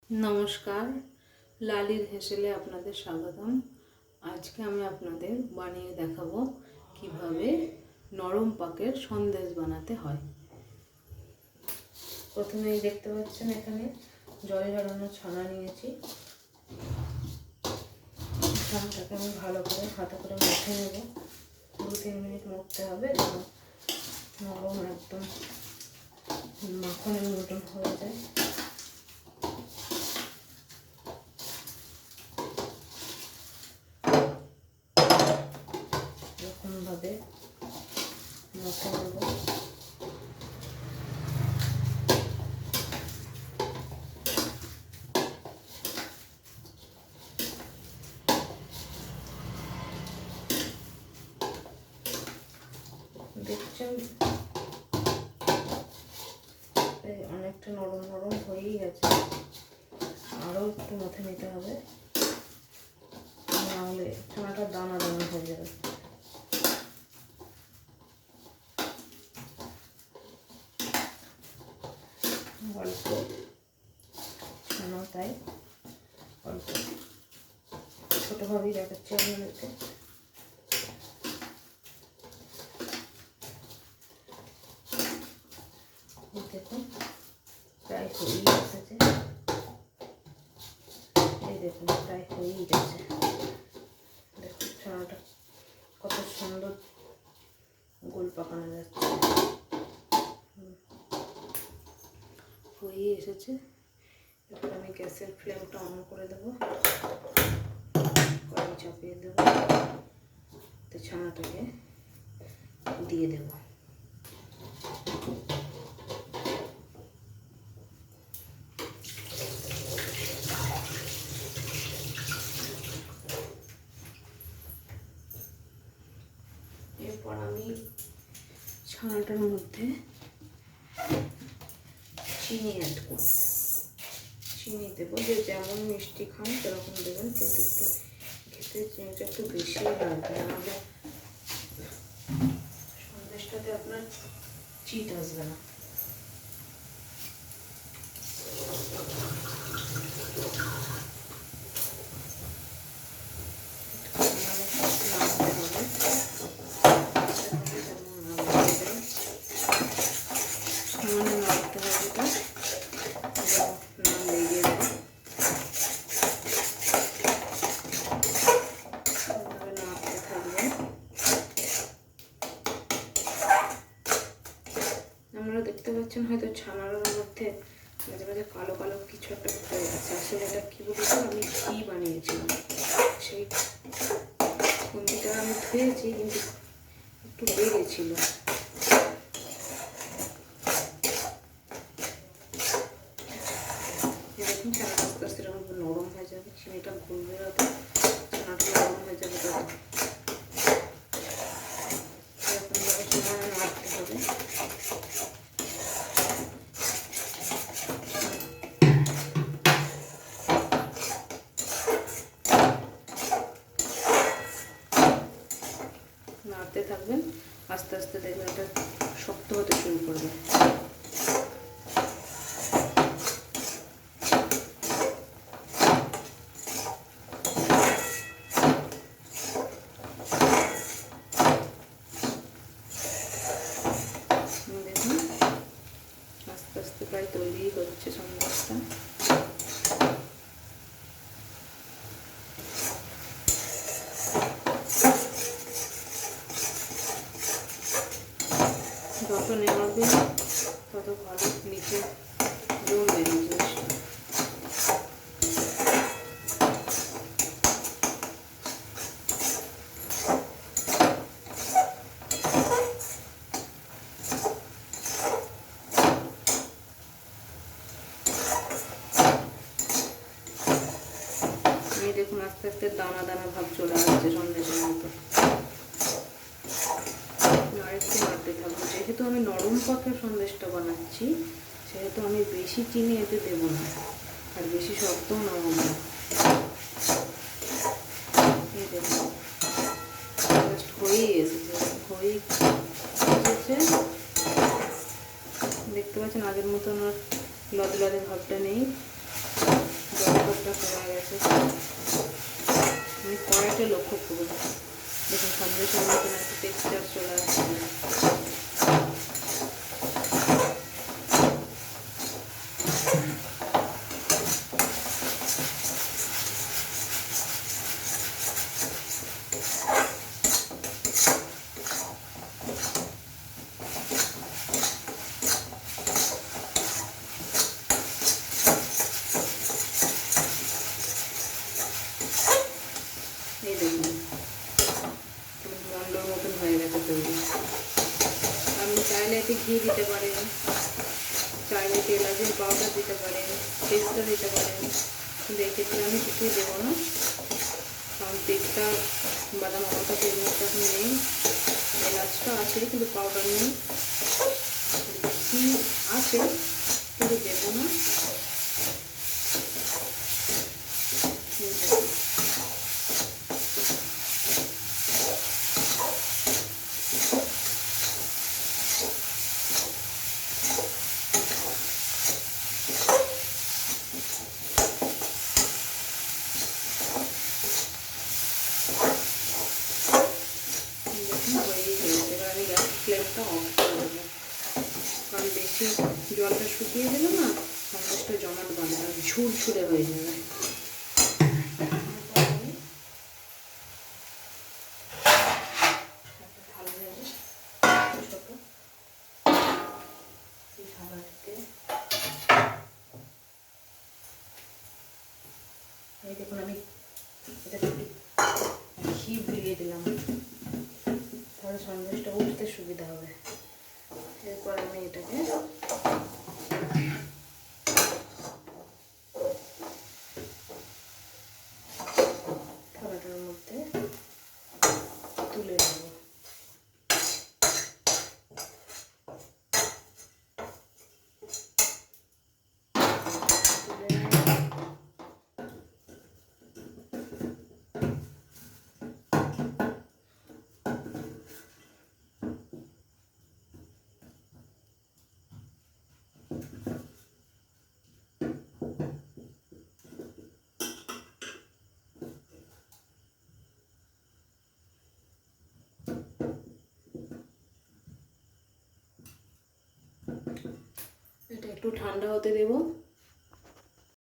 নমস্কার, লালির হেসেলে আপনাদের স্বাগতম। আজকে আমি আপনাদের বানিয়ে দেখাবো কিভাবে নরম পাকের সন্দেশ বানাতে হয়। প্রথমেই দেখতে পাচ্ছেন এখানে জলে ঝরানো ছানা নিয়েছি। ছানাটাকে আমি ভালো করে হাতে করে মেখে নেব। 2-3 মিনিট মথতে হবে যেন নরম একদম মাখনের মতন হয়ে যায়। এরকমভাবে মথে নেব। দেখছেন অনেকটা নরম নরম হয়েই গেছে, আরও একটু মথে নিতে হবে, নাহলে ছানাটা দানা দানা হয়ে যাবে। অল্প ছানা, তাই অল্প ছোটোভাবেই দেখাচ্ছি আপনাদেরকে। দেখুন প্রায় হয়েই এসেছে, এই দেখুন প্রায় হয়েই গেছে। দেখুন ছানাটা কত সুন্দর গোল পাকানো যাচ্ছে, হয়েই এসেছে। এরপর আমি গ্যাসের ফ্লেমটা অন করে দেবো, কড়াই চাপিয়ে দেবো, তো ছানাটাকে দিয়ে দেবো। এরপর আমি ছানাটার মধ্যে চিনি অ্যাড করব। চিনি দেবো, যে যেমন মিষ্টি খান সেরকম দেবেন, কিন্তু একটু খেতে চিনিটা একটু বেশি লাগবে, নাহলে সন্দেশটাতে আপনার চিট আসবে না। আপনারা দেখতে পাচ্ছেন হয়তো ছানার মধ্যে মাঝে মাঝে কালো কালো কিছু একটা হয়ে গেছে, আসলে এটা কী বলতো, আমি ঘি বানিয়েছিলাম, সেই খুন্তিটা আমি ধুয়েছি কিন্তু একটু লেগেছিল। দেখুন ছানাটা আস্তে আস্তে এরকম নরম হয়ে যাবে, চিনিটা গলবে যত ছানাটা নরম হয়ে যাবে তত এরকমভাবে সময় নাড়তে হবে। নাড়তে থাকবেন, আস্তে আস্তে দেখবেন এটা শক্ত হতে শুরু করবে। দেখুন আস্তে আস্তে প্রায় তৈরি হচ্ছে সন্দেশটা। যত নেওয়াবে তত ভালো নিচে জমবে জিনিসটা। এই দেখুন আস্তে আস্তে দানা দানা ভাব চলে আসছে সন্দেশের মতো। আরেকটু নাড়তে থাকবো, যেহেতু আমি নরম পাকের সন্দেশটা বানাচ্ছি সেহেতু আমি বেশি চিনি এতে দেবো না, আর বেশি শক্তও নামাবো না। এই দেখুন জাস্ট হয়েই এসেছে, দেখতে পাচ্ছেন আগের মতন আর লদে লদে ভাবটা নেই। হালকা কমে গেছে। আমি কড়াইটা লক্ষ্য করবো, দেখুন সন্দেশের মতন একটা টেক্সচার চলে আসছে। এই দেখুন মন্ডর মতন হয়ে গেছে তৈরি। আপনি চাইলে এতে ঘি দিতে পারেন, চাইলে এলাচের পাউডার দিতে পারেন, পেস্তা দিতে পারেন, কিন্তু এক্ষেত্রে আমি কিছুই দেবো না, কারণ পেস্তা বাদাম আমার কাছে এই মুহূর্তে এখন নেই। এলাচটা আছে কিন্তু পাউডার নেই, ঘি আছে কিন্তু দেবো না। এবার আমি গ্যাস ফ্লেমটা অফ করে দেবো, কারণ বেশি জলটা শুকিয়ে গেলে না সন্দেশটা জমাট বাঁধবে আর ঝুরঝুরে হয়ে যাবে। এই দেখুন আমি এটা ঘি ভিজিয়ে দিলাম, তাহলে সন্দেশটা উঠতে সুবিধা হবে। এরপর আমি এটাকে থালাটার মধ্যে তুলে নেব। এটা একটু ঠান্ডা হতে দেব।